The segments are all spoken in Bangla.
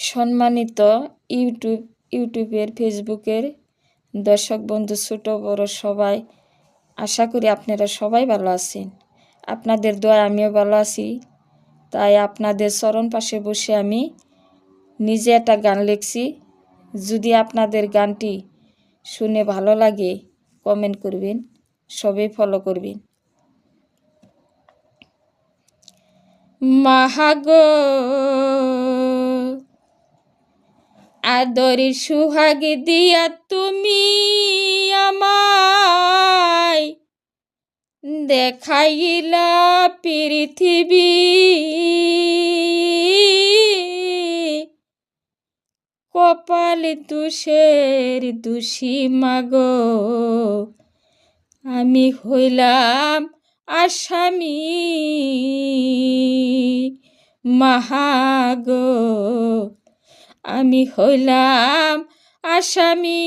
সম্মানিত ইউটিউবের ফেসবুকের দর্শক বন্ধু ছোট বড় সবাই, আশা করি আপনারা সবাই ভালো আছেন। আপনাদের দোয়ায় আমিও ভালো আছি। তাই আপনাদের চরণ পাশে বসে আমি নিজে একটা গান লিখছি। যদি আপনাদের গানটি শুনে ভালো লাগে কমেন্ট করবেন, সবাই ফলো করবেন। মাহাগো আদরের সুহাগ দিয়া তুমি আমায় দেখাইলা পৃথিবী, কপাল দোষের দোষী মাগো আমি হইলাম আসামি। মাহাগো আমি হইলাম আসামি।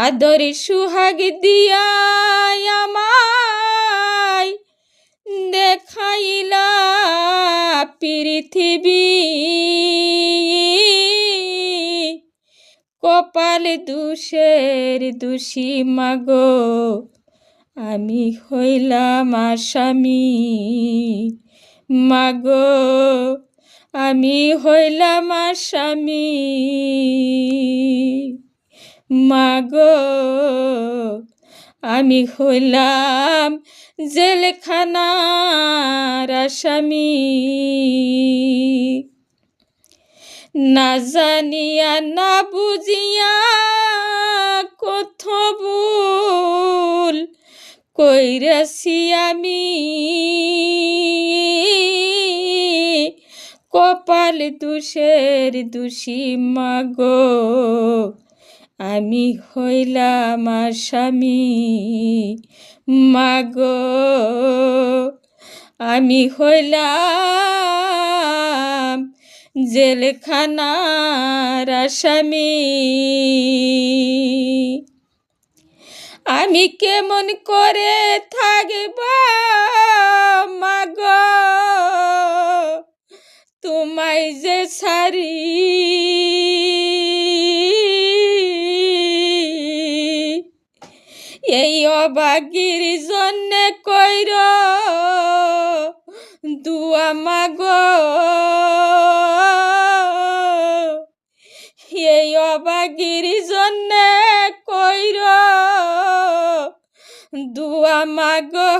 আদরে সুহাগ দিয়া আমায় দেখাইলা পৃথিবী, কপাল দোষের দোষী মাগো আমি হইলাম আসামি। মাগো আমি হইলাম আসামি। মাগো আমি হইলাম জেলখানার আসামি। না জানিয়া না বুঝিয়া কত ভুল কইরাছি আমি, কপাল দোষের দোষী মাগো আমি হইলাম আসামি। মাগো আমি হইলাম জেলখানার আসামি। আমি কেমন করে থাকব মাগো তোমায় যে ছাড়ি, এই অবাগির জন্যে কইর দুয়া মাগো, এই অবাগির জন্যে কইর দুয়া মাগো